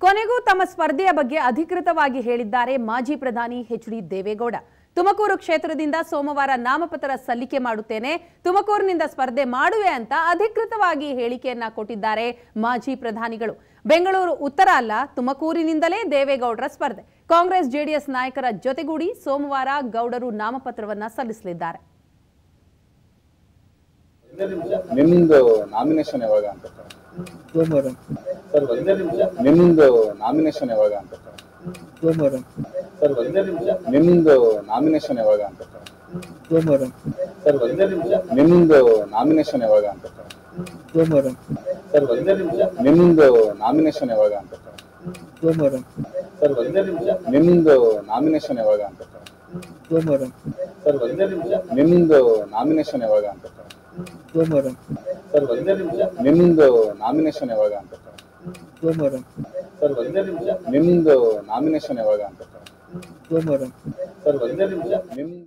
ಕೊನೆಗೂ ತಮ್ಮ ಸ್ಪರ್ಧೆಯ ಬಗ್ಗೆ ಅಧಿಕೃತವಾಗಿ ಹೇಳಿದ್ದಾರೆ ಮಾಜಿ ಪ್ರಧಾನಿ ಎಚ್.ಡಿ. ದೇವೇಗೌಡ. ತುಮಕೂರು ಕ್ಷೇತ್ರದಿಂದ ಸೋಮವಾರ ನಾಮಪತ್ರ ಸಲ್ಲಿಕೆ ಮಾಡುತ್ತೇನೆ, ತುಮಕೂರಿನಿಂದ ಸ್ಪರ್ಧೆ ಮಾಡುವೆ ಅಂತ ಅಧಿಕೃತವಾಗಿ ಹೇಳಿಕೆಯನ್ನ ಕೊಟ್ಟಿದ್ದಾರೆ ಮಾಜಿ ಪ್ರಧಾನಿಗಳು. ಬೆಂಗಳೂರು ಉತ್ತರ ಅಲ್ಲ, ತುಮಕೂರಿನಿಂದಲೇ ದೇವೇಗೌಡರ ಸ್ಪರ್ಧೆ. ಕಾಂಗ್ರೆಸ್ ಜೆಡಿಎಸ್ ನಾಯಕರ ಜೊತೆಗೂಡಿ ಸೋಮವಾರ ಗೌಡರು ನಾಮಪತ್ರವನ್ನ ಸಲ್ಲಿಸಲಿದ್ದಾರೆ. ನಿಮ್ದು ನಾಮಿನೇಷನ್ ಯಾವಾಗ ಅಂತ ಸೋಮವಾರ ಸರ್? ಒಂದೇ ನಿಮಿಷ. ನಿಮ್ದು ನಾಮಿನೇಷನ್ ಯಾವಾಗ ಅಂತ ಸೋಮವಾರ ಸರ್? ಒಂದೇ ನಿಮಿಷ. ನಿಮ್ದು ನಾಮಿನೇಷನ್ ಯಾವಾಗ ಅಂತ ಸೋಮವಾರ ಸರ್? ಒಂದೇ ನಿಮಿಷ. ನಿಮ್ದು ನಾಮಿನೇಷನ್ ಯಾವಾಗ ಅಂತ ಸೋಮವಾರ ಸರ್? ಒಂದೇ ನಿಮಿಷ. ನಿಮ್ದು ನಾಮಿನೇಷನ್ ಯಾವಾಗ ಅಂತ ಸೋಮವಾರ ಸರ್? ಒಂದೇ ನಿಮಿಷ. ನಿಮ್ದು ನಾಮಿನೇಷನ್ ಯಾವಾಗ ಅಂತ ಸೋಮವಾರ ಸರ್? ಒಂದೇ ನಿಮಿಷ. ನಿಮ್ದು ನಾಮಿನೇಷನ್ ಯಾವಾಗ ಅಂತ ಸೋಮವಾರ ಸರ್? ಒಂದೇ ನಿಮಿಷ. ನಿಮ್ದು ನಾಮಿನೇಷನ್ ಯಾವಾಗ ಅಂತ ಸೋಮವಾರ ಸರ್? ಒಂದೇ ನಿಮಿಷ. ನಿಮ್ದು ನಾಮಿನೇಷನ್ ಯಾವಾಗ ಅಂತ ಸೋಮವಾರ ಸರ್? ಒಂದೇ ನಿಮಿಷ. ನಿಮ್ದು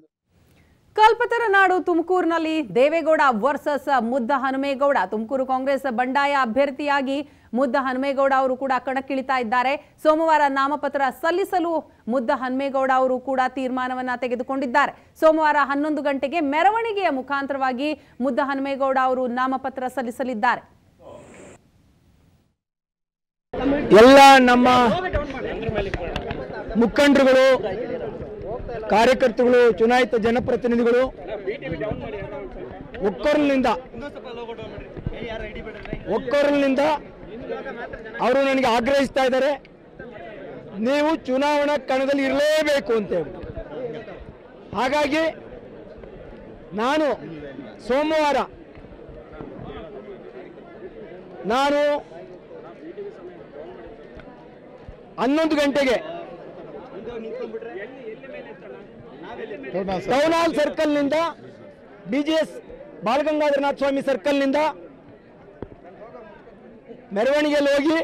ಕಲ್ಪತರ ನಾಡು ತುಮಕೂರಿನಲ್ಲಿ ದೇವೇಗೌಡ ವರ್ಸಸ್ ಮುದ್ದ ಹನುಮೇಗೌಡ. ತುಮಕೂರು ಕಾಂಗ್ರೆಸ್ ಬಂಡಾಯ ಅಭ್ಯರ್ಥಿಯಾಗಿ ಮುದ್ದ ಹನುಮೇಗೌಡ ಅವರು ಕೂಡ ಕಣಕ್ಕಿಳಿತಾ ಇದ್ದಾರೆ. ಸೋಮವಾರ ನಾಮಪತ್ರ ಸಲ್ಲಿಸಲು ಮುದ್ದ ಹನುಮೇಗೌಡ ಅವರು ಕೂಡ ತೀರ್ಮಾನವನ್ನ ತೆಗೆದುಕೊಂಡಿದ್ದಾರೆ. ಸೋಮವಾರ 11 ಗಂಟೆಗೆ ಮೆರವಣಿಗೆಯ ಮುಖಾಂತರವಾಗಿ ಮುದ್ದ ಹನುಮೇಗೌಡ ಅವರು ನಾಮಪತ್ರ ಸಲ್ಲಿಸಲಿದ್ದಾರೆ. ಎಲ್ಲ ನಮ್ಮ ಮುಖಂಡರುಗಳು, ಕಾರ್ಯಕರ್ತರುಗಳು, ಚುನಾಯಿತ ಜನಪ್ರತಿನಿಧಿಗಳು ಒಕ್ಕೊರಲಿನಿಂದ ಅವರು ನನಗೆ ಆಗ್ರಹಿಸ್ತಾ ಇದ್ದಾರೆ, ನೀವು ಚುನಾವಣಾ ಕಣದಲ್ಲಿ ಇರಲೇಬೇಕು ಅಂತೇಳಿ. ಹಾಗಾಗಿ ನಾನು ಸೋಮವಾರ 11 ಗಂಟೆಗೆ ಟೌನ್ ಹಾಲ್ ಸರ್ಕಲ್ನಿಂದ BGS ಬಾಲಗಂಗಾಧರನಾಥ ಸ್ವಾಮಿ ಸರ್ಕಲ್ನಿಂದ ಮೆರವಣಿಗೆಯಲ್ಲಿ ಹೋಗಿ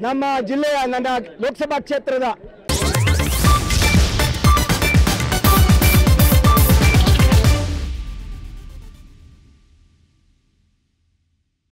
ನಮ್ಮ ಜಿಲ್ಲೆಯ, ನನ್ನ ಲೋಕಸಭಾ ಕ್ಷೇತ್ರದ